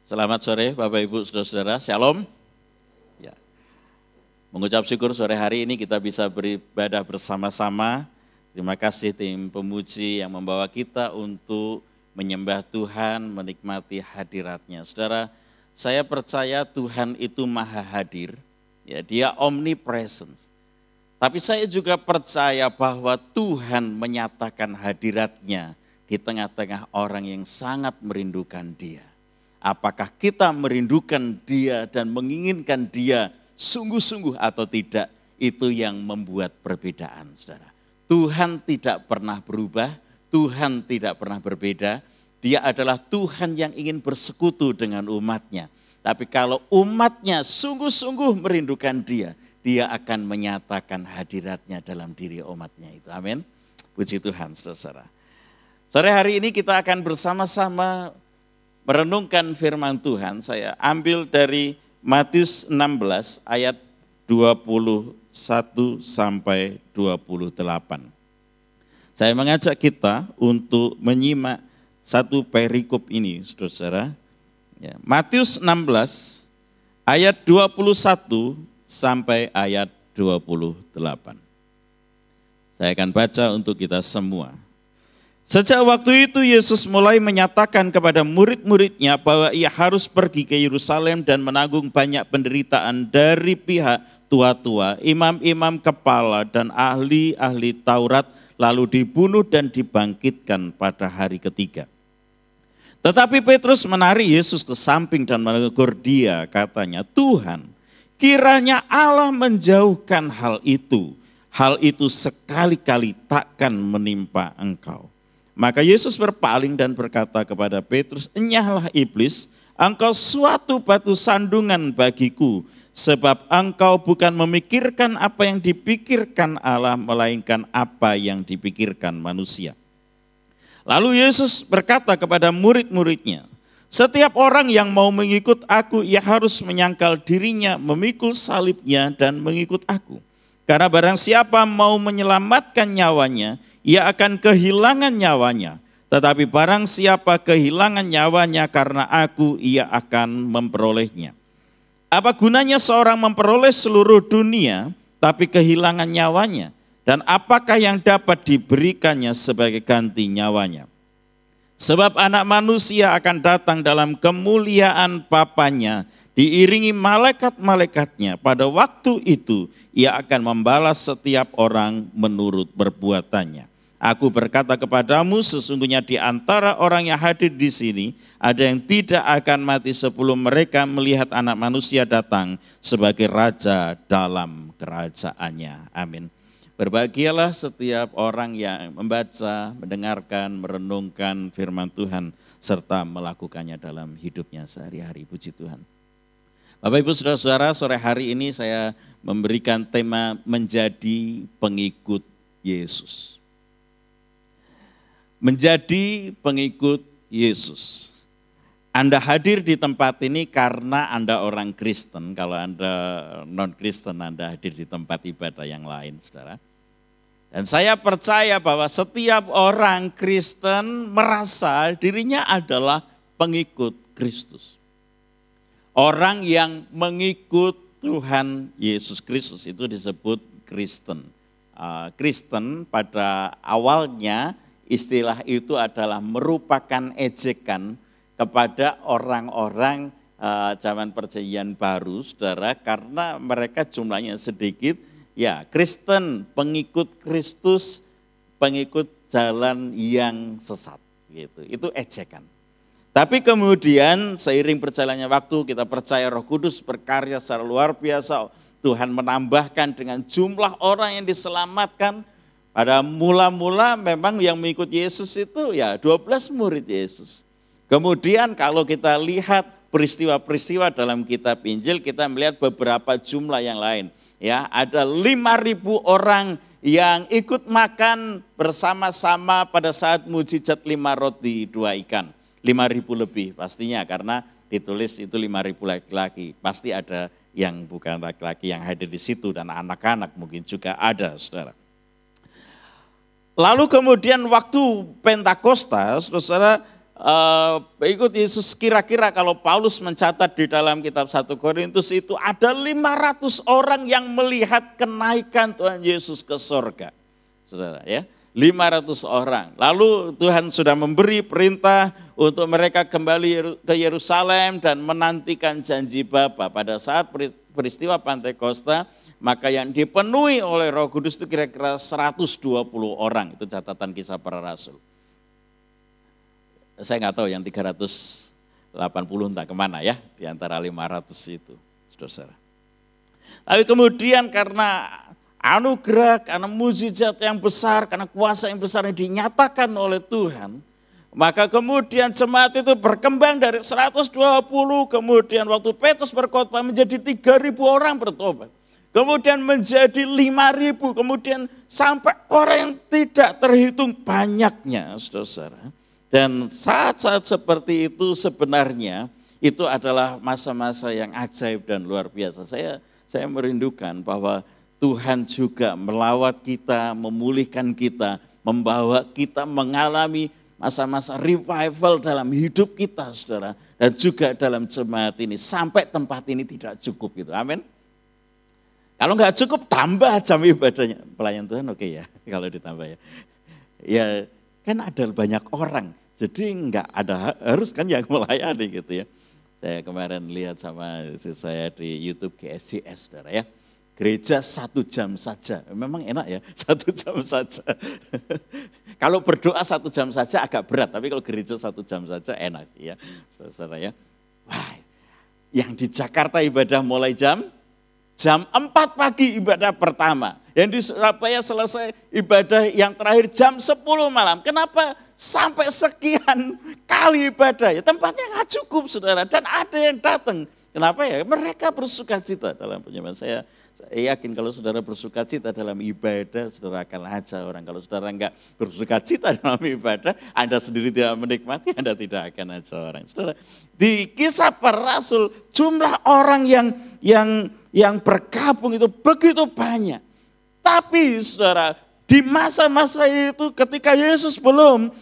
Selamat sore Bapak Ibu Saudara-saudara, Shalom. Ya. Mengucap syukur sore hari ini kita bisa beribadah bersama-sama. Terima kasih tim pemuji yang membawa kita untuk menyembah Tuhan, menikmati hadirat-Nya. Saudara, saya percaya Tuhan itu maha hadir, ya, Dia omnipresence. Tapi saya juga percaya bahwa Tuhan menyatakan hadirat-Nya di tengah-tengah orang yang sangat merindukan Dia. Apakah kita merindukan Dia dan menginginkan Dia sungguh-sungguh atau tidak, itu yang membuat perbedaan, saudara. Tuhan tidak pernah berubah, Tuhan tidak pernah berbeda. Dia adalah Tuhan yang ingin bersekutu dengan umat-Nya. Tapi kalau umat-Nya sungguh-sungguh merindukan Dia, Dia akan menyatakan hadirat-Nya dalam diri umat-Nya itu. Amin. Puji Tuhan, saudara. Sore hari ini kita akan bersama-sama merenungkan firman Tuhan. Saya ambil dari Matius 16 ayat 21 sampai 28. Saya mengajak kita untuk menyimak satu perikop ini, saudara. Ya, Matius 16 ayat 21 sampai ayat 28. Saya akan baca untuk kita semua. Sejak waktu itu Yesus mulai menyatakan kepada murid-muridnya bahwa ia harus pergi ke Yerusalem dan menanggung banyak penderitaan dari pihak tua-tua, imam-imam kepala dan ahli-ahli Taurat, lalu dibunuh dan dibangkitkan pada hari ketiga. Tetapi Petrus menarik Yesus ke samping dan menegur dia, katanya, Tuhan, kiranya Allah menjauhkan hal itu sekali-kali takkan menimpa engkau. Maka Yesus berpaling dan berkata kepada Petrus, enyahlah iblis, engkau suatu batu sandungan bagiku, sebab engkau bukan memikirkan apa yang dipikirkan Allah, melainkan apa yang dipikirkan manusia. Lalu Yesus berkata kepada murid-muridnya, setiap orang yang mau mengikut aku, ia harus menyangkal dirinya, memikul salibnya dan mengikut aku. Karena barang siapa mau menyelamatkan nyawanya, ia akan kehilangan nyawanya. Tetapi barang siapa kehilangan nyawanya karena aku, ia akan memperolehnya. Apa gunanya seorang memperoleh seluruh dunia, tapi kehilangan nyawanya? Dan apakah yang dapat diberikannya sebagai ganti nyawanya? Sebab anak manusia akan datang dalam kemuliaan Bapanya, diiringi malaikat-malaikatnya. Pada waktu itu ia akan membalas setiap orang menurut perbuatannya. Aku berkata kepadamu, sesungguhnya di antara orang yang hadir di sini ada yang tidak akan mati sebelum mereka melihat Anak Manusia datang sebagai Raja dalam kerajaannya. Amin. Berbahagialah setiap orang yang membaca, mendengarkan, merenungkan firman Tuhan serta melakukannya dalam hidupnya sehari-hari. Puji Tuhan. Bapak Ibu Saudara-saudara, sore hari ini saya memberikan tema menjadi pengikut Yesus. Menjadi pengikut Yesus. Anda hadir di tempat ini karena Anda orang Kristen. Kalau Anda non-Kristen, Anda hadir di tempat ibadah yang lain, saudara. Dan saya percaya bahwa setiap orang Kristen merasa dirinya adalah pengikut Kristus. Orang yang mengikut Tuhan Yesus Kristus itu disebut Kristen. Kristen pada awalnya istilah itu adalah merupakan ejekan kepada orang-orang zaman perjanjian baru, saudara, karena mereka jumlahnya sedikit. Ya, Kristen, pengikut Kristus, pengikut jalan yang sesat, gitu. Itu ejekan. Tapi kemudian seiring berjalannya waktu kita percaya Roh Kudus berkarya secara luar biasa. Tuhan menambahkan dengan jumlah orang yang diselamatkan. Pada mula-mula memang yang mengikut Yesus itu ya 12 murid Yesus. Kemudian kalau kita lihat peristiwa-peristiwa dalam kitab Injil, kita melihat beberapa jumlah yang lain. Ya, ada 5.000 orang yang ikut makan bersama-sama pada saat mujizat 5 roti 2 ikan. 5.000 lebih pastinya karena ditulis itu 5.000 laki-laki. Pasti ada yang bukan laki-laki yang hadir di situ dan anak-anak mungkin juga ada, saudara. Lalu kemudian waktu Pentakosta, saudara, ikut Yesus, kira-kira kalau Paulus mencatat di dalam kitab 1 Korintus itu ada 500 orang yang melihat kenaikan Tuhan Yesus ke sorga. Saudara ya, 500 orang. Lalu Tuhan sudah memberi perintah untuk mereka kembali ke Yerusalem dan menantikan janji Bapa. Pada saat peristiwa Pantekosta, maka yang dipenuhi oleh Roh Kudus itu kira-kira 120 orang. Itu catatan Kisah Para Rasul. Saya nggak tahu yang 380 entah kemana ya, di antara 500 itu, saudara. Tapi kemudian karena anugerah, karena mujizat yang besar, karena kuasa yang besar yang dinyatakan oleh Tuhan, maka kemudian jemaat itu berkembang dari 120, kemudian waktu Petrus berkhotbah menjadi 3.000 orang bertobat. Kemudian menjadi 5.000, kemudian sampai orang yang tidak terhitung banyaknya, saudara. Dan saat-saat seperti itu sebenarnya itu adalah masa-masa yang ajaib dan luar biasa. Saya merindukan bahwa Tuhan juga melawat kita, memulihkan kita, membawa kita mengalami masa-masa revival dalam hidup kita, saudara. Dan juga dalam jemaat ini, sampai tempat ini tidak cukup gitu, amin. Kalau nggak cukup, tambah jam ibadahnya. Pelayan Tuhan oke ya, kalau ditambah ya. Ya kan ada banyak orang, jadi nggak ada harus kan yang melayani gitu ya. Saya kemarin lihat sama istri saya di YouTube GSCS, saudara ya. Gereja 1 jam saja, memang enak ya 1 jam saja. Kalau berdoa 1 jam saja agak berat, tapi kalau gereja 1 jam saja enak ya, saudara ya. Wah, yang di Jakarta ibadah mulai jam 4 pagi ibadah pertama. Yang di Surabaya selesai ibadah yang terakhir jam 10 malam. Kenapa sampai sekian kali ibadah? Ya tempatnya nggak cukup, saudara. Dan ada yang datang. Kenapa ya? Mereka bersuka cita dalam penyembahan. Saya yakin kalau saudara bersuka cita dalam ibadah, saudara akan ajak orang. Kalau saudara enggak bersuka cita dalam ibadah, Anda sendiri tidak menikmati, Anda tidak akan ajak orang. Saudara, di Kisah Para Rasul, jumlah orang yang bergabung itu begitu banyak. Tapi saudara, di masa-masa itu ketika Yesus belum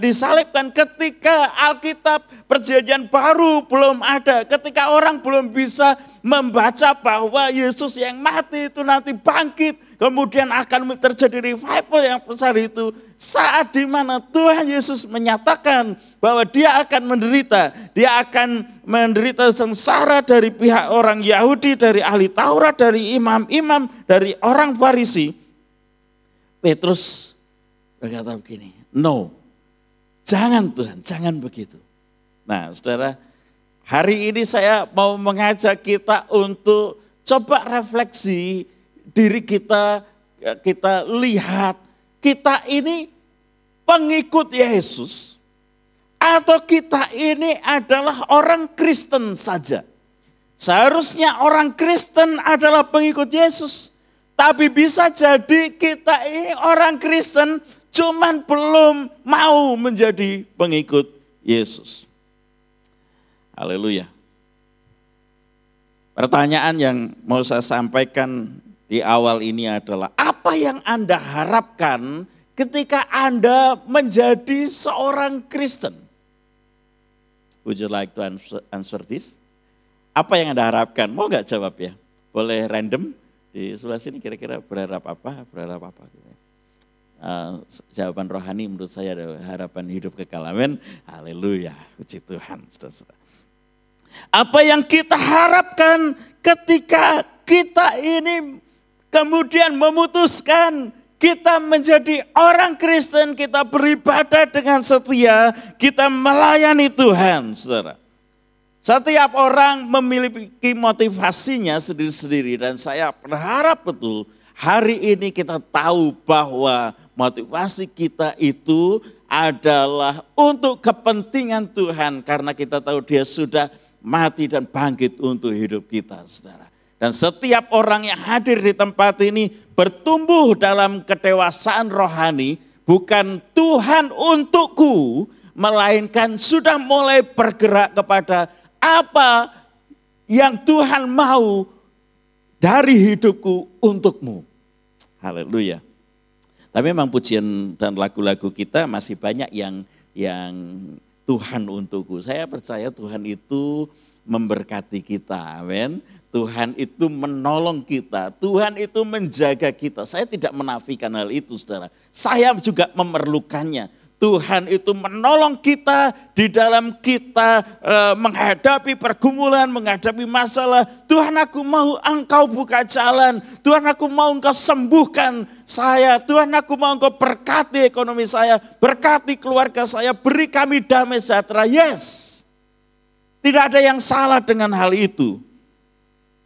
disalibkan, ketika Alkitab Perjanjian Baru belum ada, ketika orang belum bisa membaca bahwa Yesus yang mati itu nanti bangkit, kemudian akan terjadi revival yang besar itu, saat di mana Tuhan Yesus menyatakan bahwa dia akan menderita sengsara dari pihak orang Yahudi, dari ahli Taurat, dari imam-imam, dari orang Farisi. Petrus berkata begini, no, jangan Tuhan, jangan begitu. Nah saudara, hari ini saya mau mengajak kita untuk coba refleksi diri kita, kita lihat kita ini pengikut Yesus atau kita ini adalah orang Kristen saja. Seharusnya orang Kristen adalah pengikut Yesus. Tapi bisa jadi kita ini orang Kristen cuman belum mau menjadi pengikut Yesus. Haleluya. Pertanyaan yang mau saya sampaikan di awal ini adalah, apa yang Anda harapkan ketika Anda menjadi seorang Kristen? Would you like to answer this? Apa yang Anda harapkan? Mau nggak jawab ya? Boleh random? Di sebelah sini kira-kira berharap apa? Jawaban rohani menurut saya ada harapan hidup kekal. Amin. Haleluya. Puji Tuhan. Saudara. Apa yang kita harapkan ketika kita ini kemudian memutuskan kita menjadi orang Kristen, kita beribadah dengan setia, kita melayani Tuhan, saudara. Setiap orang memiliki motivasinya sendiri-sendiri dan saya berharap betul hari ini kita tahu bahwa motivasi kita itu adalah untuk kepentingan Tuhan karena kita tahu Dia sudah mati dan bangkit untuk hidup kita, saudara. Dan setiap orang yang hadir di tempat ini bertumbuh dalam kedewasaan rohani, bukan Tuhan untukku, melainkan sudah mulai bergerak kepada apa yang Tuhan mau dari hidupku untukmu. Haleluya. Tapi memang pujian dan lagu-lagu kita masih banyak yang Tuhan untukku. Saya percaya Tuhan itu memberkati kita, amin. Tuhan itu menolong kita, Tuhan itu menjaga kita. Saya tidak menafikan hal itu, saudara. Saya juga memerlukannya. Tuhan itu menolong kita di dalam kita menghadapi pergumulan, menghadapi masalah. Tuhan, aku mau Engkau buka jalan. Tuhan, aku mau Engkau sembuhkan saya. Tuhan, aku mau Engkau berkati ekonomi saya, berkati keluarga saya, beri kami damai sejahtera. Yes, tidak ada yang salah dengan hal itu.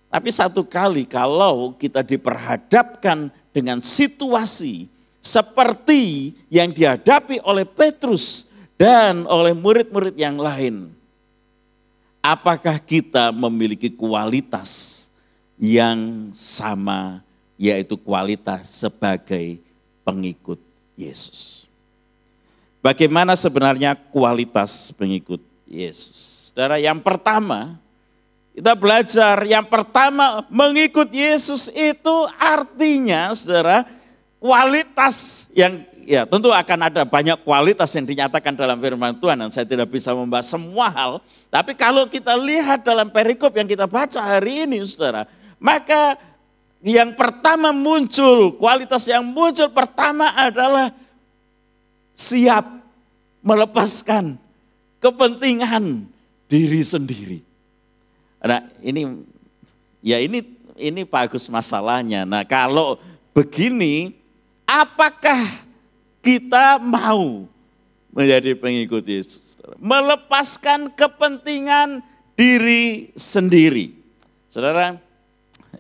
Tapi satu kali kalau kita diperhadapkan dengan situasi seperti yang dihadapi oleh Petrus dan oleh murid-murid yang lain, apakah kita memiliki kualitas yang sama, yaitu kualitas sebagai pengikut Yesus? Bagaimana sebenarnya kualitas pengikut Yesus? Saudara, yang pertama, kita belajar, yang pertama mengikut Yesus itu artinya, saudara, kualitas yang, ya tentu akan ada banyak kualitas yang dinyatakan dalam firman Tuhan dan saya tidak bisa membahas semua hal. Tapi kalau kita lihat dalam perikop yang kita baca hari ini, saudara, maka yang pertama muncul, kualitas yang muncul pertama adalah siap melepaskan kepentingan diri sendiri. Nah ini bagus masalahnya. Nah kalau begini, apakah kita mau menjadi pengikut Yesus? Melepaskan kepentingan diri sendiri. Saudara,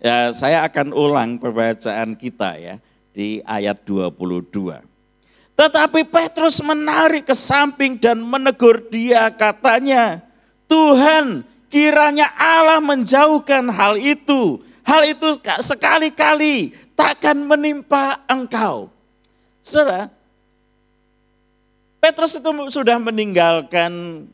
ya, saya akan ulang pembacaan kita ya di ayat 22. Tetapi Petrus menarik ke samping dan menegur dia, katanya, Tuhan, kiranya Allah menjauhkan hal itu. Hal itu sekali-kali takkan menimpa engkau. Saudara, Petrus itu sudah meninggalkan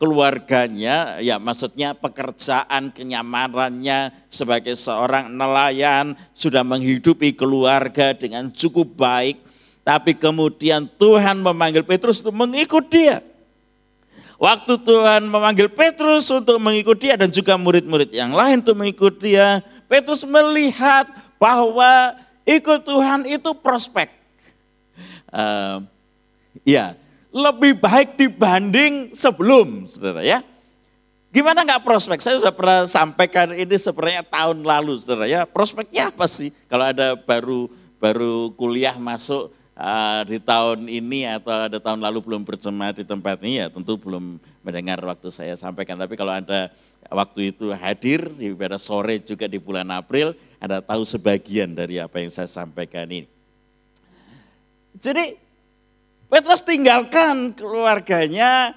keluarganya, ya maksudnya pekerjaan, kenyamanannya sebagai seorang nelayan, sudah menghidupi keluarga dengan cukup baik. Tapi kemudian Tuhan memanggil Petrus untuk mengikut dia. Waktu Tuhan memanggil Petrus untuk mengikut dia dan juga murid-murid yang lain untuk mengikut dia, Petrus melihat bahwa ikut Tuhan itu prospek. Ya, lebih baik dibanding sebelum, saudara ya. Gimana enggak prospek? Saya sudah pernah sampaikan ini sebenarnya tahun lalu, saudara ya. Prospeknya apa sih? Kalau ada baru kuliah masuk di tahun ini atau ada tahun lalu belum berjemaat di tempat ini, ya tentu belum mendengar waktu saya sampaikan. Tapi kalau Anda waktu itu hadir di ibadah sore juga di bulan April, Anda tahu sebagian dari apa yang saya sampaikan ini. Jadi Petrus tinggalkan keluarganya,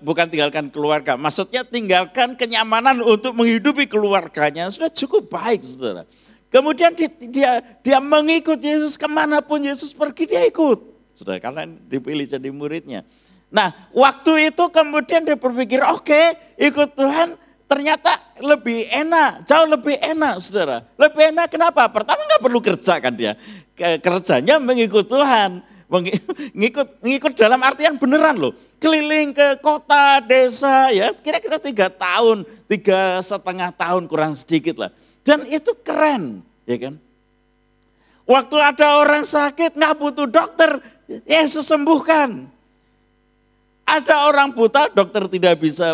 bukan tinggalkan keluarga, maksudnya tinggalkan kenyamanan untuk menghidupi keluarganya, sudah cukup baik, saudara. Kemudian dia mengikut Yesus, kemanapun Yesus pergi dia ikut, saudara, karena dipilih jadi muridnya. Nah waktu itu kemudian dia berpikir, oke, ikut Tuhan ternyata lebih enak, jauh lebih enak, saudara. Lebih enak kenapa? Pertama nggak perlu kerja kan dia, kerjanya mengikut Tuhan. Ngikut dalam artian beneran loh, keliling ke kota, desa, ya kira-kira 3 tahun, 3,5 tahun kurang sedikit lah. Dan itu keren, ya kan. Waktu ada orang sakit nggak butuh dokter, Yesus sembuhkan. Ada orang buta, dokter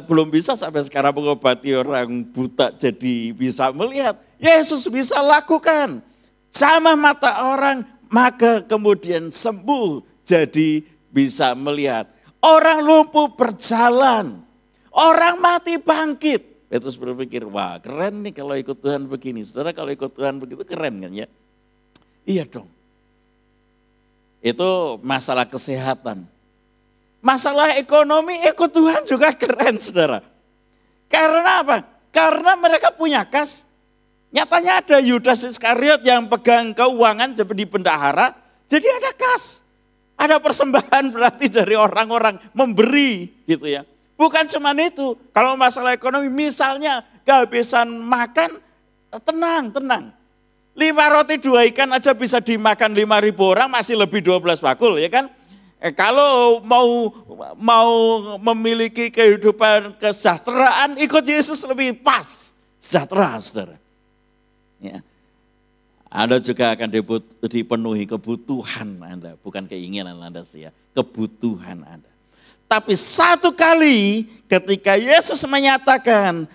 belum bisa sampai sekarang mengobati orang buta jadi bisa melihat. Yesus bisa lakukan. Jamah mata orang, maka kemudian sembuh jadi bisa melihat. Orang lumpuh berjalan, orang mati bangkit. Petrus berpikir, wah keren nih kalau ikut Tuhan begini. Saudara, kalau ikut Tuhan begitu keren kan ya? Iya dong. Itu masalah kesehatan. Masalah ekonomi, ikut Tuhan juga keren, saudara. Karena apa? Karena mereka punya kas. Nyatanya ada Yudas Iskariot yang pegang keuangan seperti bendahara, jadi ada kas. Ada persembahan berarti dari orang-orang memberi gitu ya. Bukan cuma itu, kalau masalah ekonomi misalnya kehabisan makan, tenang. 5 roti 2 ikan aja bisa dimakan 5.000 orang, masih lebih 12 bakul ya kan. Kalau mau memiliki kehidupan kesejahteraan, ikut Yesus lebih pas. Sejahtera, saudara. Ya. Anda juga akan dipenuhi kebutuhan Anda, bukan keinginan Anda sih ya, kebutuhan Anda. Tapi satu kali ketika Yesus menyatakan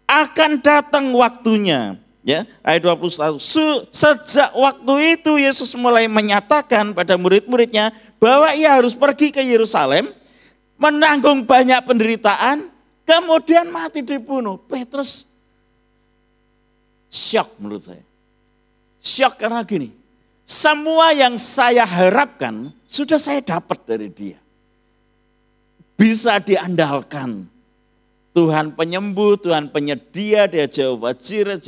akan datang waktunya, ya, ayat 21, sejak waktu itu Yesus mulai menyatakan pada murid-muridnya bahwa ia harus pergi ke Yerusalem, menanggung banyak penderitaan, kemudian mati dibunuh. Petrus syok menurut saya. Syok karena gini, semua yang saya harapkan sudah saya dapat dari dia. Bisa diandalkan. Tuhan penyembuh, Tuhan penyedia, dia Jehovah Jireh,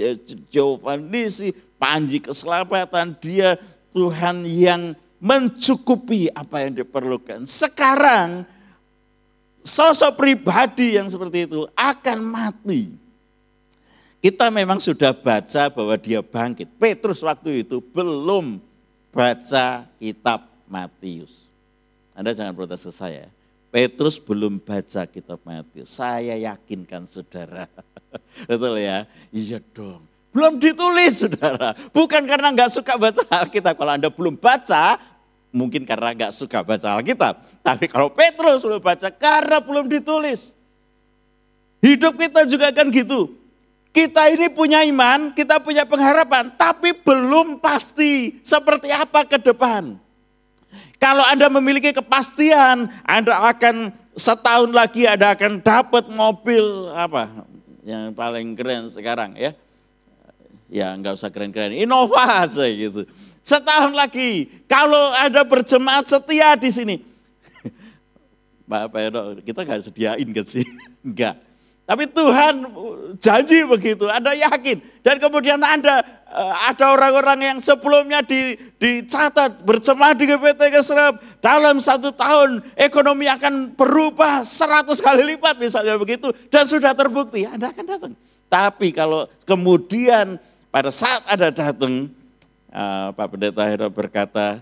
Jehovah Nisi, panji keselamatan, dia Tuhan yang mencukupi apa yang diperlukan. Sekarang sosok pribadi yang seperti itu akan mati. Kita memang sudah baca bahwa dia bangkit. Petrus waktu itu belum baca kitab Matius. Anda jangan protes ke saya. Petrus belum baca kitab Matius. Saya yakinkan saudara. Betul ya? Iya dong. Belum ditulis saudara. Bukan karena enggak suka baca Alkitab. Kalau Anda belum baca, mungkin karena enggak suka baca Alkitab. Tapi kalau Petrus belum baca karena belum ditulis. Hidup kita juga kan gitu. Kita ini punya iman, kita punya pengharapan, tapi belum pasti seperti apa ke depan. Kalau Anda memiliki kepastian, Anda akan setahun lagi Anda akan dapat mobil apa yang paling keren sekarang ya. Ya enggak usah keren-keren, Innova aja gitu. Setahun lagi, kalau Anda berjemaat setia di sini. Pak Edo, kita enggak sediain kan sih? Enggak. Tapi Tuhan janji begitu, Anda yakin. Dan kemudian Anda, ada orang-orang yang sebelumnya dicatat berjemaah di GPT Keserap. Dalam 1 tahun ekonomi akan berubah 100 kali lipat misalnya begitu. Dan sudah terbukti, Anda akan datang. Tapi kalau kemudian pada saat Anda datang, Pak Pendeta Hero berkata,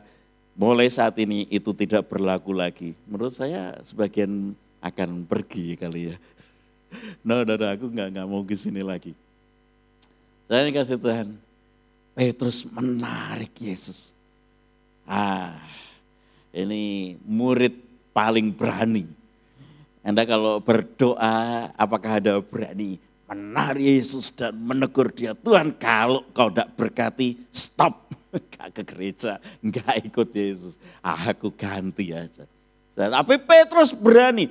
mulai saat ini itu tidak berlaku lagi. Menurut saya sebagian akan pergi kali ya. No, aku nggak mau ke sini lagi. Saya dikasih Tuhan, Petrus menarik Yesus. Ini murid paling berani. Anda kalau berdoa, apakah ada berani menarik Yesus dan menegur dia, Tuhan kalau kau tidak berkati, stop, gak ke gereja, gak ikut Yesus. Aku ganti aja. Tapi Petrus berani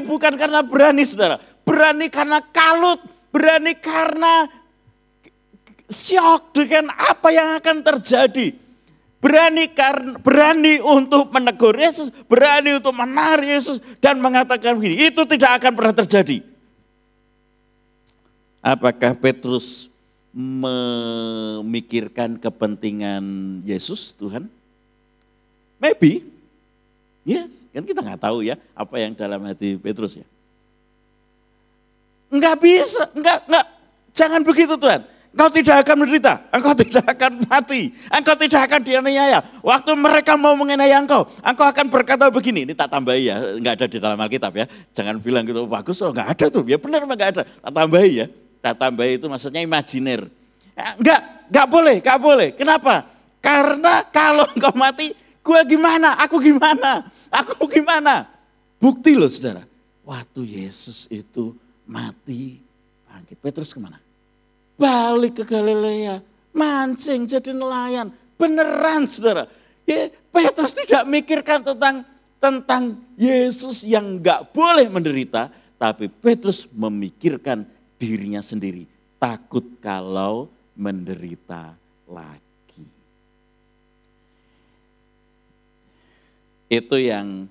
bukan karena berani saudara, berani karena kalut, berani karena syok dengan apa yang akan terjadi. Berani untuk menegur Yesus, berani untuk menarik Yesus dan mengatakan begini, itu tidak akan pernah terjadi. Apakah Petrus memikirkan kepentingan Yesus, Tuhan? Maybe. Yes, kan kita nggak tahu ya apa yang dalam hati Petrus ya. Enggak bisa, enggak, jangan begitu Tuhan. Engkau tidak akan menderita, engkau tidak akan mati, engkau tidak akan dianiaya. Waktu mereka mau menganiaya engkau akan berkata begini, ini tak tambahi ya, enggak ada di dalam Alkitab ya. Jangan bilang gitu, bagus loh, enggak ada tuh, ya benar enggak ada. Tak tambahi ya, tak tambahi itu maksudnya imajiner. Enggak boleh, kenapa? Karena kalau engkau mati, gue gimana, aku gimana? Bukti loh saudara, waktu Yesus itu mati, bangkit, Petrus kemana? Balik ke Galilea, mancing jadi nelayan, beneran saudara. Ya, Petrus tidak mikirkan tentang Yesus yang enggak boleh menderita, tapi Petrus memikirkan dirinya sendiri, takut kalau menderita lagi. Itu yang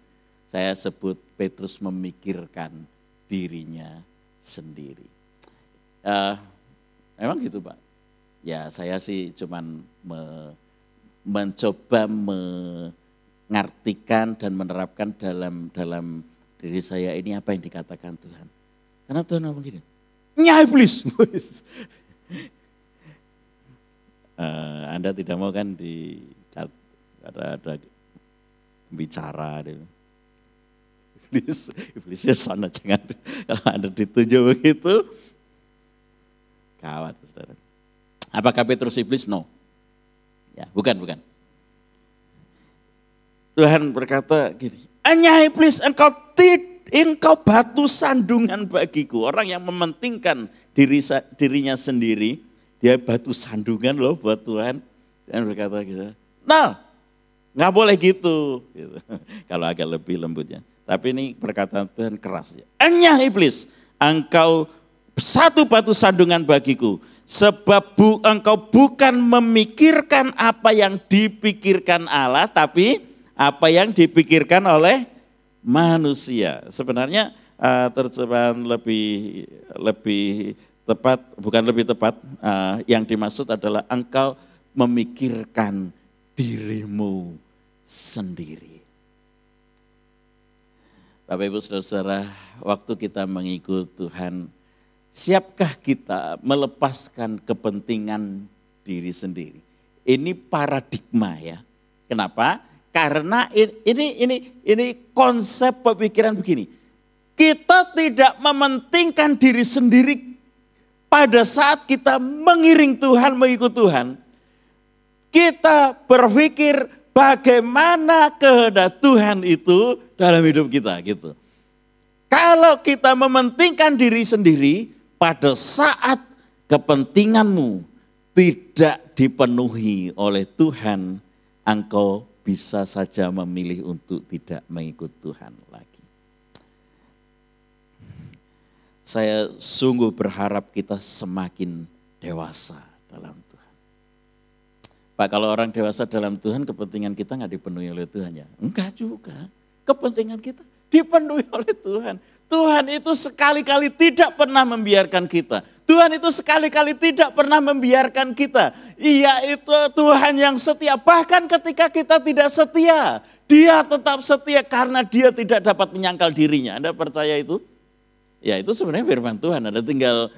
saya sebut Petrus memikirkan dirinya sendiri. Memang gitu Pak. Ya saya sih cuman mencoba mengartikan dan menerapkan dalam diri saya ini apa yang dikatakan Tuhan. Karena Tuhan ngomong gini, nyai iblis. Anda tidak mau kan ada bicara. Iblisnya sana, jangan kalau Anda dituju begitu, kawat saudara. Apakah Petrus iblis? No. Ya, bukan. Tuhan berkata gini, hanya iblis engkau batu sandungan bagiku. Orang yang mementingkan dirinya sendiri, dia batu sandungan loh buat Tuhan. Dan berkata gitu, nah nggak boleh gitu. Kalau agak lebih lembutnya. Tapi ini perkataan Tuhan keras. Hanya iblis, engkau satu batu sandungan bagiku. Sebab engkau bukan memikirkan apa yang dipikirkan Allah, tapi apa yang dipikirkan oleh manusia. Sebenarnya terjemahan lebih tepat, bukan lebih tepat, yang dimaksud adalah engkau memikirkan dirimu sendiri. Bapak Ibu Saudara, waktu kita mengikut Tuhan, siapkah kita melepaskan kepentingan diri sendiri? Ini paradigma ya. Kenapa? Karena ini konsep pemikiran begini. Kita tidak mementingkan diri sendiri pada saat kita mengiring Tuhan, mengikut Tuhan. Kita berpikir bagaimana kehendak Tuhan itu dalam hidup kita gitu. Kalau kita mementingkan diri sendiri, pada saat kepentinganmu tidak dipenuhi oleh Tuhan, engkau bisa saja memilih untuk tidak mengikut Tuhan lagi. Saya sungguh berharap kita semakin dewasa dalam Tuhan. Pak, kalau orang dewasa dalam Tuhan, kepentingan kita nggak dipenuhi oleh Tuhan ya? Enggak juga. Kepentingan kita dipenuhi oleh Tuhan. Tuhan itu sekali-kali tidak pernah membiarkan kita. Tuhan itu sekali-kali tidak pernah membiarkan kita. Ia itu Tuhan yang setia. Bahkan ketika kita tidak setia, Dia tetap setia karena Dia tidak dapat menyangkal dirinya. Anda percaya itu? Ya itu sebenarnya firman Tuhan. Anda tinggal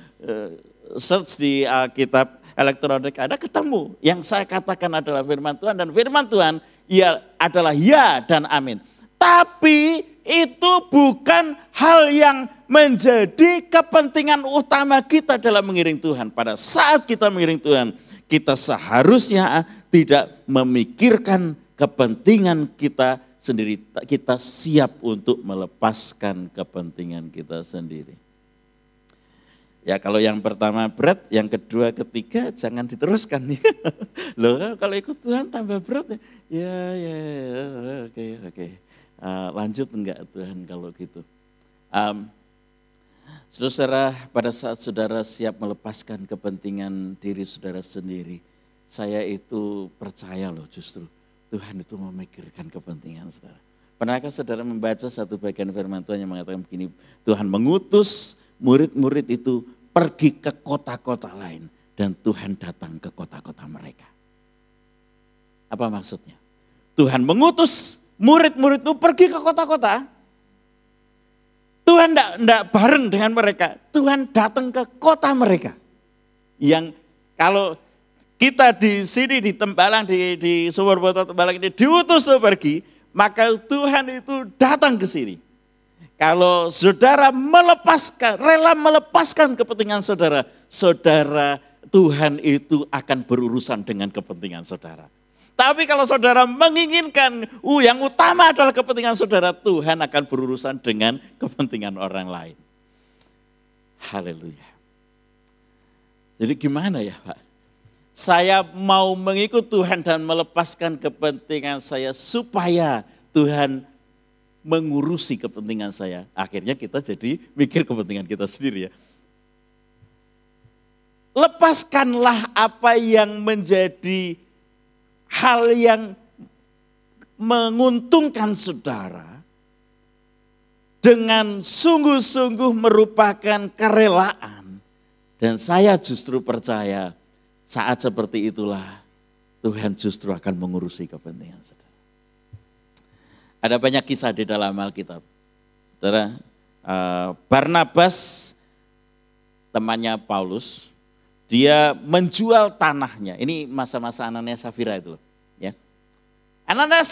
search di Alkitab elektronik, Anda ketemu. Yang saya katakan adalah firman Tuhan, dan firman Tuhan ia adalah ya dan amin. Tapi itu bukan hal yang menjadi kepentingan utama kita dalam mengiring Tuhan. Pada saat kita mengiring Tuhan, kita seharusnya tidak memikirkan kepentingan kita sendiri. Kita siap untuk melepaskan kepentingan kita sendiri. Ya kalau yang pertama berat, yang kedua, ketiga jangan diteruskan. Loh kalau ikut Tuhan tambah berat ya. Oke. Lanjut enggak Tuhan kalau gitu. Saudara, pada saat saudara siap melepaskan kepentingan diri saudara sendiri, saya itu percaya loh justru Tuhan itu memikirkan kepentingan saudara. Pernahkah saudara membaca satu bagian firman Tuhan yang mengatakan begini, Tuhan mengutus murid-murid itu pergi ke kota-kota lain dan Tuhan datang ke kota-kota mereka. Apa maksudnya? Tuhan mengutus murid-murid itu pergi ke kota-kota. Tuhan tidak bareng dengan mereka. Tuhan datang ke kota mereka. Yang kalau kita di sini di Tembalang, di Sumur Botol Tembalang ini diutus pergi, maka Tuhan itu datang ke sini. Kalau saudara rela melepaskan kepentingan saudara, Tuhan itu akan berurusan dengan kepentingan saudara. Tapi kalau saudara menginginkan, yang utama adalah kepentingan saudara, Tuhan akan berurusan dengan kepentingan orang lain. Haleluya. Jadi gimana ya Pak? Saya mau mengikut Tuhan dan melepaskan kepentingan saya supaya Tuhan mengurusi kepentingan saya. Akhirnya kita jadi mikir kepentingan kita sendiri ya. Lepaskanlah apa yang menjadi hal yang menguntungkan saudara dengan sungguh-sungguh merupakan kerelaan. Dan saya justru percaya saat seperti itulah Tuhan justru akan mengurusi kepentingan saudara. Ada banyak kisah di dalam Alkitab. Saudara, Barnabas temannya Paulus, dia menjual tanahnya. Ini masa-masa Ananias Safira itu loh, ya. Ananias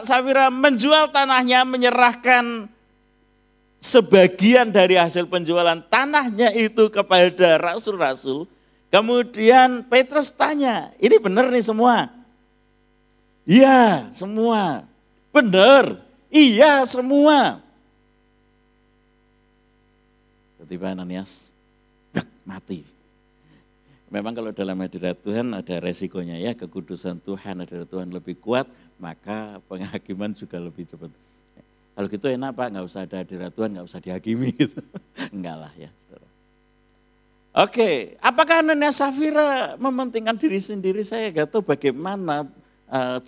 Safira menjual tanahnya, menyerahkan sebagian dari hasil penjualan tanahnya itu kepada rasul-rasul. Kemudian Petrus tanya, ini benar nih semua? Iya semua. Benar, iya semua. Tiba-tiba Ananias mati. Memang kalau dalam hadirat Tuhan ada resikonya ya, kekudusan Tuhan, hadirat Tuhan lebih kuat, maka penghakiman juga lebih cepat. Kalau gitu enak Pak, nggak usah ada hadirat Tuhan, nggak usah dihakimi gitu. Enggak lah ya, saudara. Oke, apakah Ananias Safira mementingkan diri sendiri? Saya nggak tahu bagaimana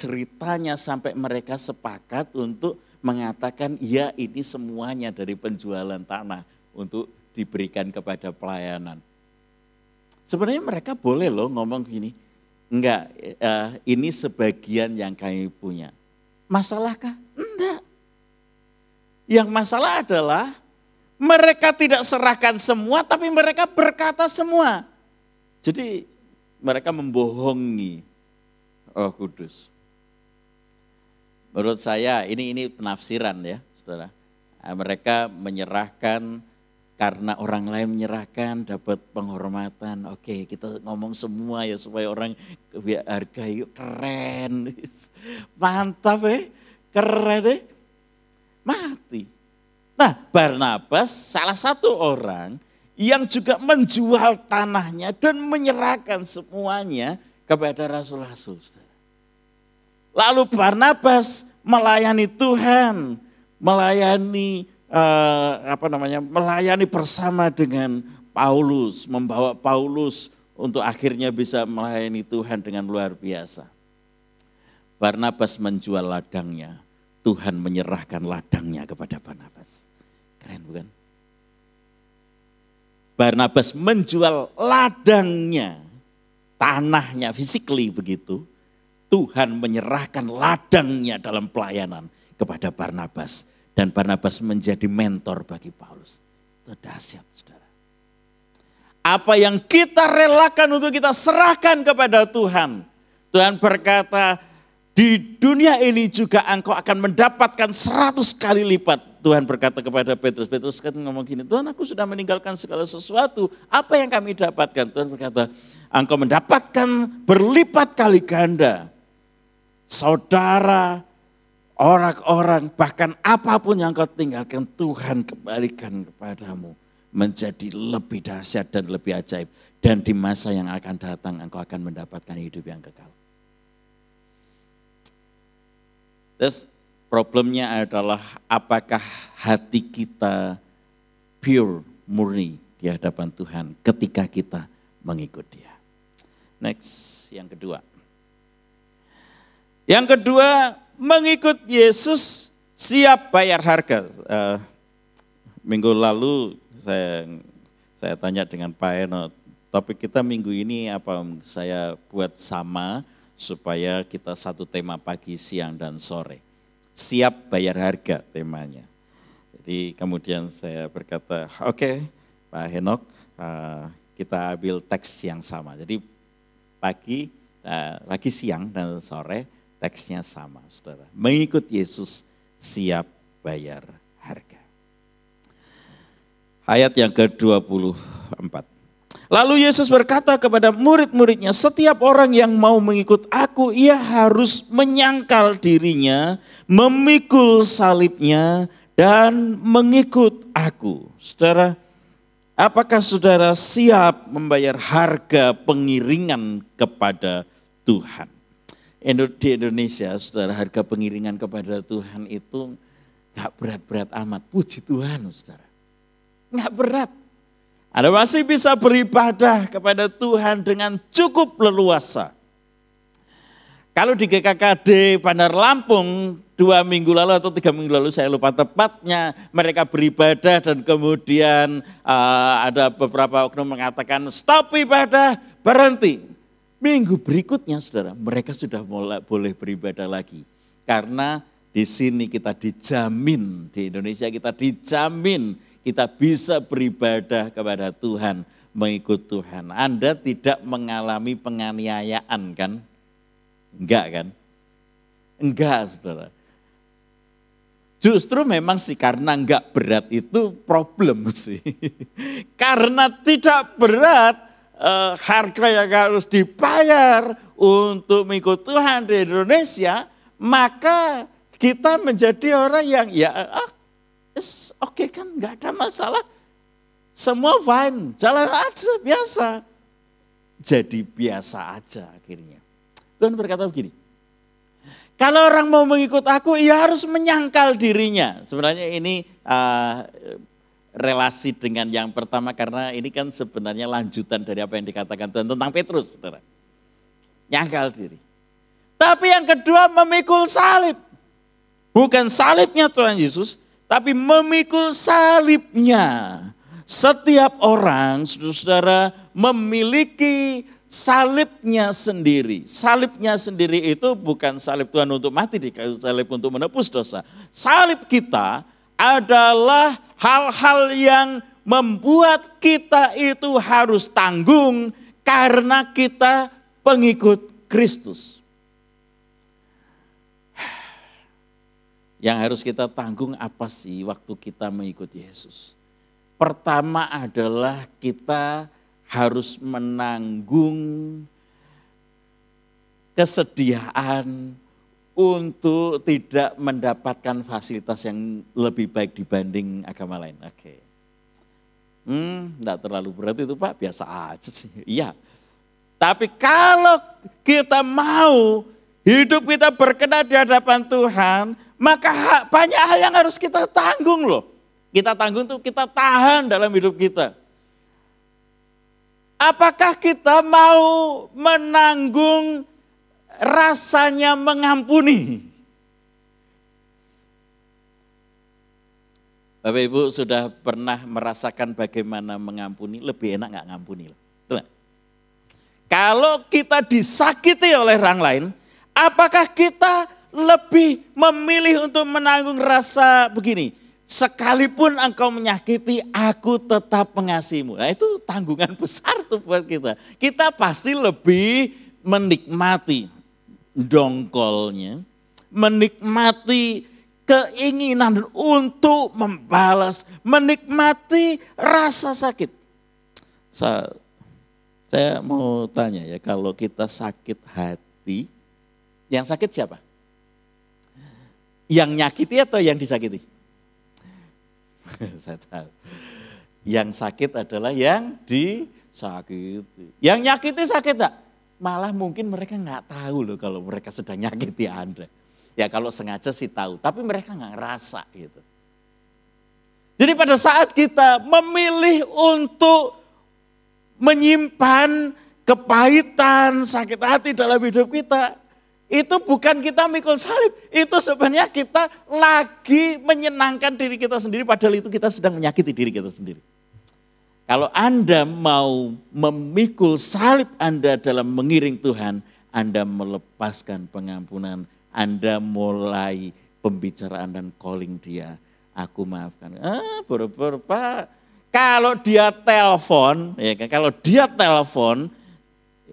ceritanya sampai mereka sepakat untuk mengatakan ya ini semuanya dari penjualan tanah untuk diberikan kepada pelayanan. Sebenarnya mereka boleh loh ngomong gini, enggak, ini sebagian yang kami punya. Masalahkah? Enggak. Yang masalah adalah mereka tidak serahkan semua, tapi mereka berkata semua. Jadi mereka membohongi Roh Kudus. Menurut saya ini penafsiran ya, saudara. Mereka menyerahkan karena orang lain menyerahkan dapat penghormatan. Oke, kita ngomong semua ya supaya orang hargai. Keren. Mantap keren mati. Nah, Barnabas salah satu orang yang juga menjual tanahnya dan menyerahkan semuanya kepada rasul-rasul. Lalu Barnabas melayani Tuhan, melayani melayani bersama dengan Paulus, membawa Paulus untuk akhirnya bisa melayani Tuhan dengan luar biasa. Barnabas menjual ladangnya, Tuhan menyerahkan ladangnya kepada Barnabas. Keren bukan? Barnabas menjual ladangnya, tanahnya, physically begitu. Tuhan menyerahkan ladangnya dalam pelayanan kepada Barnabas. Dan Barnabas menjadi mentor bagi Paulus. Itu dahsyat, saudara. Apa yang kita relakan untuk kita serahkan kepada Tuhan. Tuhan berkata, di dunia ini juga engkau akan mendapatkan 100 kali lipat. Tuhan berkata kepada Petrus. Petrus kan ngomong gini, Tuhan aku sudah meninggalkan segala sesuatu. Apa yang kami dapatkan? Tuhan berkata, engkau mendapatkan berlipat kali ganda. Saudara, orang-orang, bahkan apapun yang kau tinggalkan, Tuhan kembalikan kepadamu. Menjadi lebih dahsyat dan lebih ajaib. Dan di masa yang akan datang, engkau akan mendapatkan hidup yang kekal. Terus problemnya adalah apakah hati kita pure, murni di hadapan Tuhan ketika kita mengikut Dia. Next, yang kedua. Yang kedua, mengikut Yesus siap bayar harga. Minggu lalu saya tanya dengan Pak Eno, topik kita minggu ini apa? Saya buat sama supaya kita satu tema pagi, siang, dan sore. Siap bayar harga temanya. Jadi kemudian saya berkata, oke, Pak Henok, kita ambil teks yang sama. Jadi pagi, siang, dan sore teksnya sama, saudara. Mengikut Yesus siap bayar harga. Ayat yang ke-24. Lalu Yesus berkata kepada murid-muridnya, setiap orang yang mau mengikut aku, ia harus menyangkal dirinya, memikul salibnya, dan mengikut aku. Saudara, apakah saudara siap membayar harga pengiringan kepada Tuhan? Di Indonesia, saudara, harga pengiringan kepada Tuhan itu gak berat-berat amat. Puji Tuhan, saudara. Gak berat. Anda masih bisa beribadah kepada Tuhan dengan cukup leluasa. Kalau di GKKD Bandar Lampung 2 minggu lalu atau 3 minggu lalu saya lupa tepatnya, mereka beribadah dan kemudian ada beberapa oknum mengatakan stop ibadah, berhenti. Minggu berikutnya saudara, mereka sudah boleh beribadah lagi. Karena di sini kita dijamin, di Indonesia kita dijamin, kita bisa beribadah kepada Tuhan, mengikut Tuhan. Anda tidak mengalami penganiayaan kan? Enggak kan? Enggak, saudara. Justru memang sih karena enggak berat itu problem sih. Karena tidak berat, harga yang harus dibayar untuk mengikut Tuhan di Indonesia, maka kita menjadi orang yang oke kan enggak ada masalah. Semua fine, jalan aja biasa. Jadi biasa aja akhirnya. Tuhan berkata begini, kalau orang mau mengikut aku, ia harus menyangkal dirinya. Sebenarnya ini relasi dengan yang pertama, karena ini kan sebenarnya lanjutan dari apa yang dikatakan Tuhan tentang Petrus, saudara. Nyangkal diri. Tapi yang kedua memikul salib. Bukan salibnya Tuhan Yesus, tapi memikul salibnya. Setiap orang, saudara, memiliki salibnya sendiri. Salibnya sendiri itu bukan salib Tuhan untuk mati di kayu salib untuk menebus dosa. Salib kita adalah hal-hal yang membuat kita itu harus tanggung karena kita pengikut Kristus. Yang harus kita tanggung apa sih waktu kita mengikut Yesus? Pertama adalah kita harus menanggung kesediaan untuk tidak mendapatkan fasilitas yang lebih baik dibanding agama lain. Oke. Enggak terlalu berat itu Pak, biasa aja sih. Iya. Tapi kalau kita mau hidup kita berkenan di hadapan Tuhan, maka banyak hal yang harus kita tanggung loh. Kita tanggung tuh kita tahan dalam hidup kita. Apakah kita mau menanggung rasanya mengampuni? Bapak Ibu sudah pernah merasakan bagaimana mengampuni? Lebih enak nggak ngampuni? Betul. Kalau kita disakiti oleh orang lain, apakah kita lebih memilih untuk menanggung rasa begini? Sekalipun engkau menyakiti, aku tetap mengasihimu. Nah itu tanggungan besar tuh buat kita. Kita pasti lebih menikmati dongkolnya, menikmati keinginan untuk membalas, menikmati rasa sakit. Saya mau tanya ya, kalau kita sakit hati, yang sakit siapa? Yang nyakiti atau yang disakiti? Saya tahu. Yang sakit adalah yang disakiti. Yang nyakiti sakit tak? Malah mungkin mereka nggak tahu loh kalau mereka sedang nyakiti Anda. Ya kalau sengaja sih tahu, tapi mereka nggak ngerasa gitu. Jadi pada saat kita memilih untuk menyimpan kepahitan, sakit hati dalam hidup kita, itu bukan kita mikul salib, itu sebenarnya kita lagi menyenangkan diri kita sendiri, padahal itu kita sedang menyakiti diri kita sendiri. Kalau Anda mau memikul salib Anda dalam mengiring Tuhan, Anda melepaskan pengampunan, Anda mulai pembicaraan dan calling dia, aku maafkan. Boro-boro Pak, kalau dia telepon, ya kan, kalau dia telepon,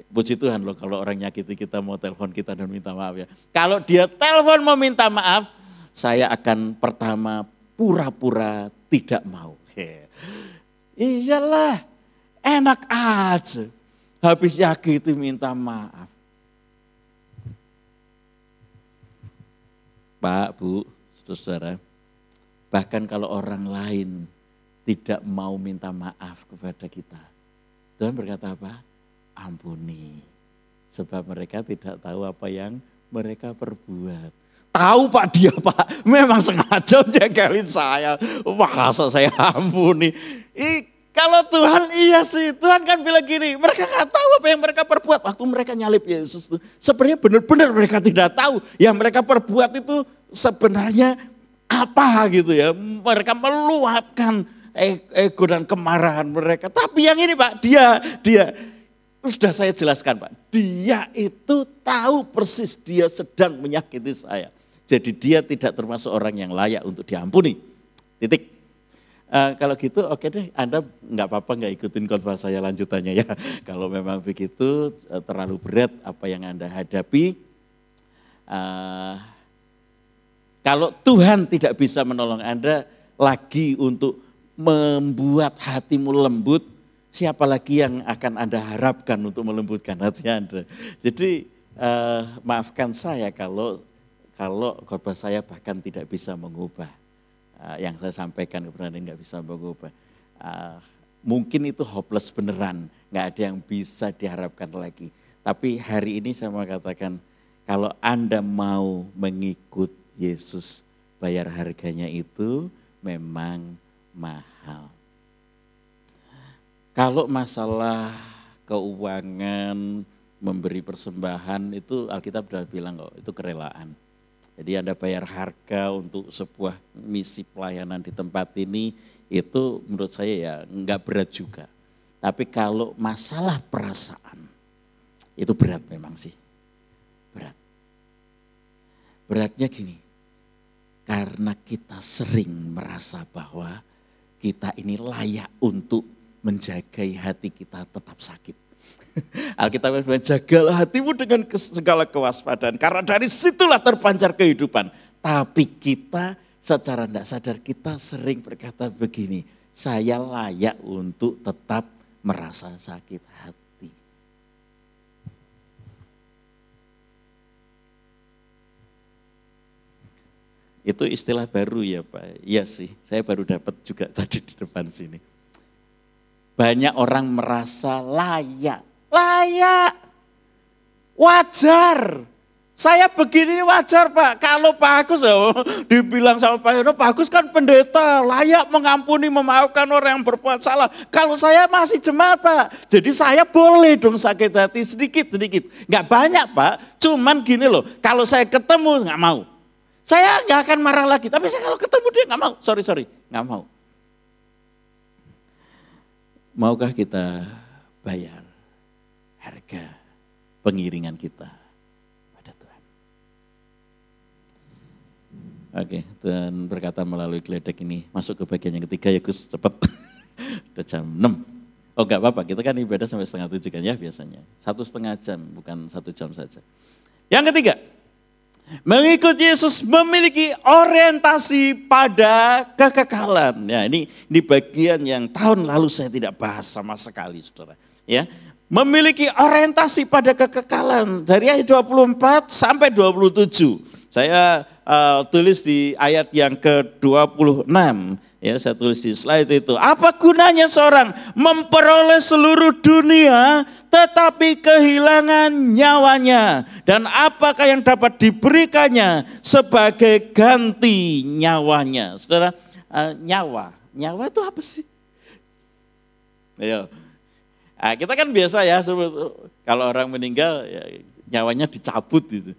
puji Tuhan loh kalau orang nyakiti kita mau telepon kita dan minta maaf ya. Kalau dia telepon mau minta maaf, saya akan pertama pura-pura tidak mau. Iyalah, enak aja. Habis nyakiti minta maaf. Pak, Bu, saudara, bahkan kalau orang lain tidak mau minta maaf kepada kita, Tuhan berkata apa? Ampuni, sebab mereka tidak tahu apa yang mereka perbuat. Tahu Pak dia Pak, memang sengaja jagain saya, masa saya ampuni. Kalau Tuhan iya sih, Tuhan kan bilang gini, mereka nggak tahu apa yang mereka perbuat. Waktu mereka nyalip Yesus itu, sebenarnya benar-benar mereka tidak tahu yang mereka perbuat itu sebenarnya apa gitu ya. Mereka meluapkan ego dan kemarahan mereka. Tapi yang ini Pak, dia sudah saya jelaskan Pak, dia itu tahu persis dia sedang menyakiti saya. Jadi dia tidak termasuk orang yang layak untuk diampuni. Titik. Kalau gitu oke deh, Anda nggak apa-apa nggak ikutin khotbah saya lanjutannya ya. Kalau memang begitu terlalu berat apa yang Anda hadapi, Kalau Tuhan tidak bisa menolong Anda lagi untuk membuat hatimu lembut, siapa lagi yang akan Anda harapkan untuk melembutkan hati Anda? Jadi maafkan saya kalau khotbah saya bahkan tidak bisa mengubah. Yang saya sampaikan kepada Anda nggak bisa mengubah. Mungkin itu hopeless beneran, nggak ada yang bisa diharapkan lagi. Tapi hari ini saya mau katakan, kalau Anda mau mengikut Yesus, bayar harganya itu memang mahal. Kalau masalah keuangan, memberi persembahan, itu Alkitab sudah bilang kok, itu kerelaan. Jadi Anda bayar harga untuk sebuah misi pelayanan di tempat ini, itu menurut saya ya enggak berat juga. Tapi kalau masalah perasaan, itu berat memang sih. Berat. Beratnya gini, karena kita sering merasa bahwa kita ini layak untuk menjagai hati kita tetap sakit. Alkitab bilang, jagalah hatimu dengan segala kewaspadaan, karena dari situlah terpancar kehidupan. Tapi kita secara tidak sadar kita sering berkata begini, saya layak untuk tetap merasa sakit hati. Itu istilah baru ya Pak, iya sih, saya baru dapat juga tadi di depan sini. Banyak orang merasa layak, wajar. Saya begini wajar Pak, kalau Pak Agus dibilang sama Pak Yono, Pak Agus kan pendeta, layak mengampuni, memaafkan orang yang berbuat salah. Kalau saya masih jemaat Pak, jadi saya boleh dong sakit hati sedikit-sedikit. Enggak banyak Pak, cuman gini loh, kalau saya ketemu enggak mau. Saya enggak akan marah lagi, tapi saya kalau ketemu dia enggak mau, sorry, enggak mau. Maukah kita bayar harga pengiringan kita pada Tuhan? Oke, Tuhan berkata melalui geledek ini, masuk ke bagian yang ketiga ya Gus, cepat. Udah jam 6. Oh enggak apa-apa, kita kan ibadah sampai 6:30 kan ya biasanya. 1,5 jam, bukan 1 jam saja. Yang ketiga, mengikut Yesus memiliki orientasi pada kekekalan. Ya, ini bagian yang tahun lalu saya tidak bahas sama sekali, Saudara. Ya, memiliki orientasi pada kekekalan dari ayat 24 sampai 27. Saya tulis di ayat yang ke-26. Ya, saya tulis di slide itu. Apa gunanya seorang memperoleh seluruh dunia tetapi kehilangan nyawanya? Dan apakah yang dapat diberikannya sebagai ganti nyawanya? Saudara, nyawa itu apa sih? Ayo. Nah, kita kan biasa ya, kalau orang meninggal ya, nyawanya dicabut gitu.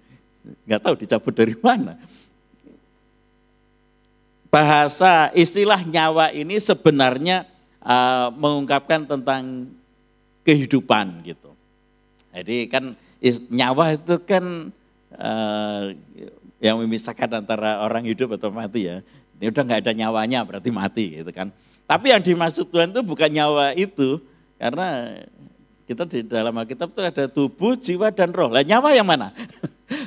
Nggak tahu dicabut dari mana. Bahasa istilah nyawa ini sebenarnya mengungkapkan tentang kehidupan gitu. Jadi kan nyawa itu kan yang memisahkan antara orang hidup atau mati ya. Ini udah nggak ada nyawanya berarti mati gitu kan. Tapi yang dimaksud Tuhan itu bukan nyawa itu, karena kita di dalam Alkitab itu ada tubuh, jiwa dan roh. Lah nyawa yang mana?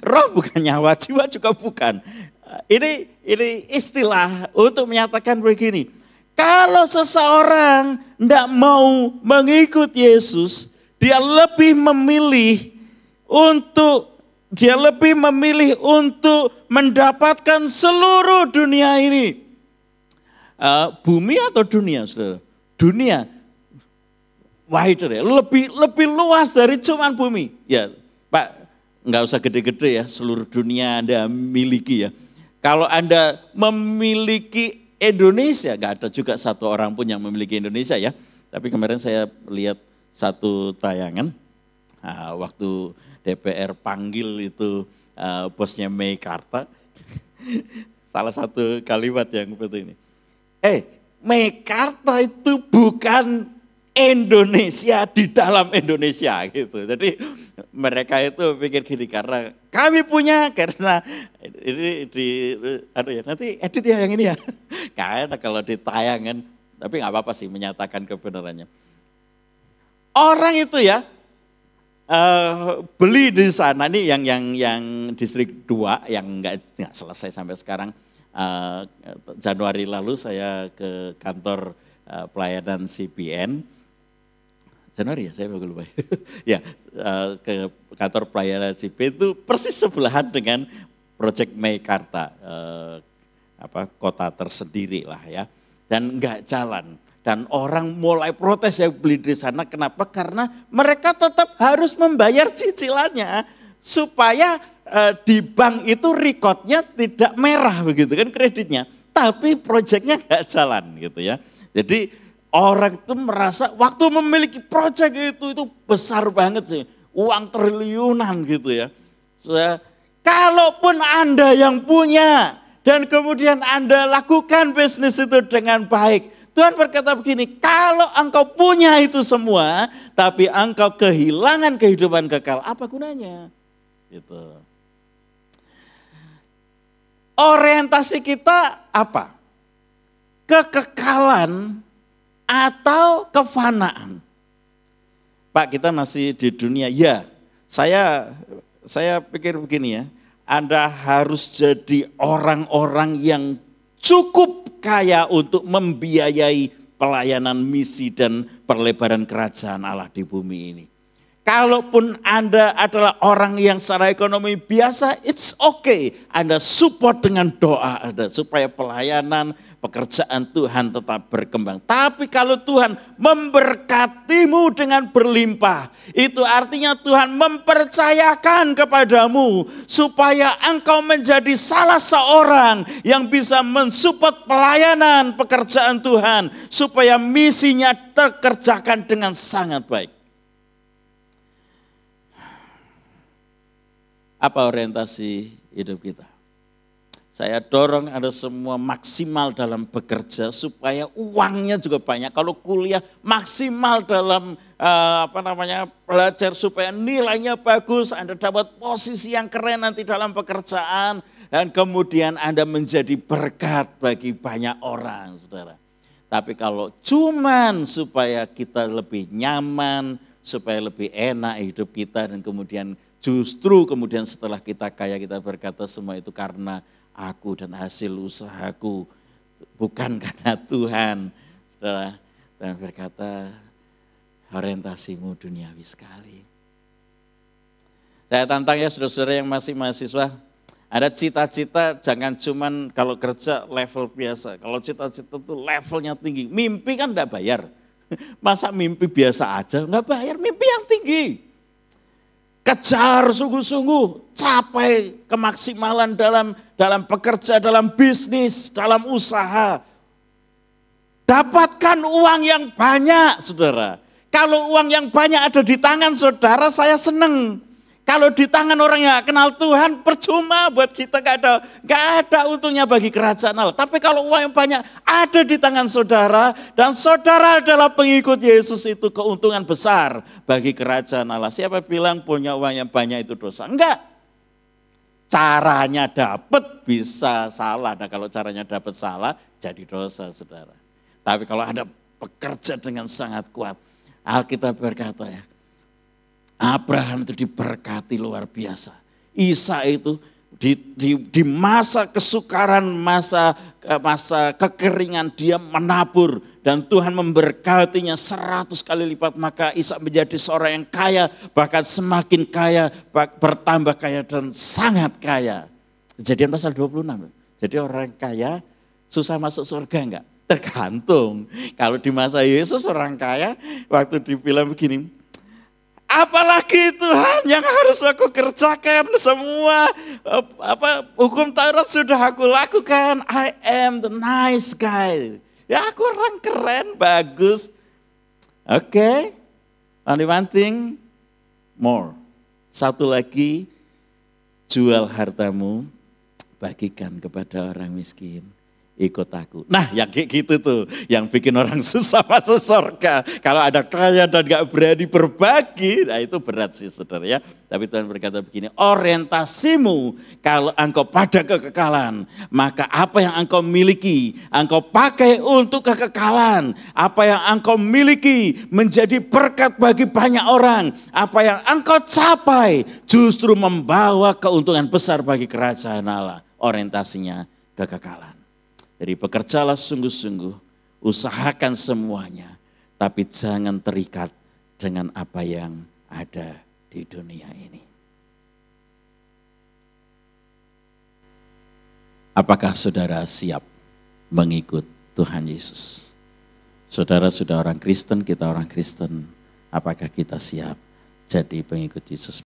Roh bukan nyawa, jiwa juga bukan. Ini istilah untuk menyatakan begini, kalau seseorang tidak mau mengikut Yesus, dia lebih memilih untuk mendapatkan seluruh dunia ini. Bumi atau dunia, saudara? Dunia, wider ya, lebih luas dari cuman bumi. Ya, Pak, nggak usah gede-gede ya, seluruh dunia Anda miliki ya. Kalau Anda memiliki Indonesia, nggak ada juga satu orang pun yang memiliki Indonesia ya. Tapi kemarin saya lihat satu tayangan, waktu DPR panggil itu bosnya Meikarta, salah satu kalimat yang seperti ini. Meikarta itu bukan Indonesia di dalam Indonesia gitu. Jadi mereka itu pikir gini, karena kami punya, karena ini nanti edit ya yang ini ya. Karena kalau ditayangan, tapi nggak apa-apa sih menyatakan kebenarannya. Orang itu ya beli di sana, ini yang distrik 2 yang enggak selesai sampai sekarang. Januari lalu saya ke kantor pelayanan CPN. Januari ya, saya lupa. Ya, ke kantor pelayanan CPN itu persis sebelahan dengan Project Meikarta, kota tersendiri lah ya. Dan enggak jalan. Dan orang mulai protes yang beli di sana, kenapa? Karena mereka tetap harus membayar cicilannya supaya di bank itu recordnya tidak merah begitu kan kreditnya. Tapi proyeknya nggak jalan gitu ya. Jadi orang itu merasa waktu memiliki proyek itu besar banget sih. Uang triliunan gitu ya. Kalaupun Anda yang punya dan kemudian Anda lakukan bisnis itu dengan baik. Tuhan berkata begini, kalau engkau punya itu semua, tapi engkau kehilangan kehidupan kekal, apa gunanya? Gitu. Orientasi kita apa? Kekekalan atau kefanaan? Pak, kita masih di dunia, ya. Saya pikir begini ya, Anda harus jadi orang-orang yang cukup kaya untuk membiayai pelayanan misi dan perlebaran kerajaan Allah di bumi ini. Kalaupun Anda adalah orang yang secara ekonomi biasa, it's okay. Anda support dengan doa Anda supaya pelayanan, pekerjaan Tuhan tetap berkembang. Tapi kalau Tuhan memberkatimu dengan berlimpah, itu artinya Tuhan mempercayakan kepadamu supaya engkau menjadi salah seorang yang bisa mensupport pelayanan pekerjaan Tuhan supaya misinya terkerjakan dengan sangat baik. Apa orientasi hidup kita? Saya dorong Anda semua maksimal dalam bekerja supaya uangnya juga banyak. Kalau kuliah maksimal dalam belajar supaya nilainya bagus, Anda dapat posisi yang keren nanti dalam pekerjaan dan kemudian Anda menjadi berkat bagi banyak orang, Saudara. Tapi kalau cuman supaya kita lebih nyaman, supaya lebih enak hidup kita dan kemudian justru kemudian setelah kita kaya kita berkata semua itu karena aku dan hasil usahaku, bukan karena Tuhan. Saudara, Tuhan berkata orientasimu duniawi sekali. Saya tantang ya saudara-saudara yang masih mahasiswa, ada cita-cita jangan cuman kalau kerja level biasa, kalau cita-cita itu levelnya tinggi. Mimpi kan enggak bayar, masa mimpi biasa aja enggak bayar, mimpi yang tinggi. Kejar sungguh-sungguh, capai kemaksimalan dalam bekerja, dalam bisnis, dalam usaha. Dapatkan uang yang banyak, saudara. Kalau uang yang banyak ada di tangan saudara, saya senang. Kalau di tangan orang yang gak kenal Tuhan, percuma buat kita, gak ada untungnya bagi kerajaan Allah. Tapi kalau uang yang banyak ada di tangan saudara, dan saudara adalah pengikut Yesus, itu keuntungan besar bagi kerajaan Allah. Siapa bilang punya uang yang banyak itu dosa? Enggak. Caranya dapat bisa salah. Nah kalau caranya dapat salah, jadi dosa, saudara. Tapi kalau Anda bekerja dengan sangat kuat, Alkitab berkata ya, Abraham itu diberkati luar biasa. Isa itu di masa kesukaran, masa kekeringan dia menabur. Dan Tuhan memberkatinya 100 kali lipat. Maka Isa menjadi seorang yang kaya, bahkan semakin kaya, bertambah kaya dan sangat kaya. Kejadian pasal 26. Jadi orang kaya susah masuk surga enggak? Tergantung. Kalau di masa Yesus orang kaya, waktu dibilang begini, apalagi Tuhan yang harus aku kerjakan, semua hukum Taurat sudah aku lakukan. I am the nice guy. Ya aku orang keren, bagus. Oke, only one thing more. Satu lagi, jual hartamu, bagikan kepada orang miskin. ikut aku. Nah yang kayak gitu tuh, yang bikin orang susah masuk surga. Kalau ada kaya dan gak berani berbagi, nah itu berat sih saudara ya. Tapi Tuhan berkata begini, orientasimu kalau engkau pada kekekalan, maka apa yang engkau miliki, engkau pakai untuk kekekalan. Apa yang engkau miliki menjadi berkat bagi banyak orang. Apa yang engkau capai justru membawa keuntungan besar bagi kerajaan Allah. Orientasinya kekekalan. Jadi bekerjalah sungguh-sungguh, usahakan semuanya, tapi jangan terikat dengan apa yang ada di dunia ini. Apakah saudara siap mengikut Tuhan Yesus? Saudara sudah orang Kristen, kita orang Kristen, apakah kita siap jadi pengikut Yesus?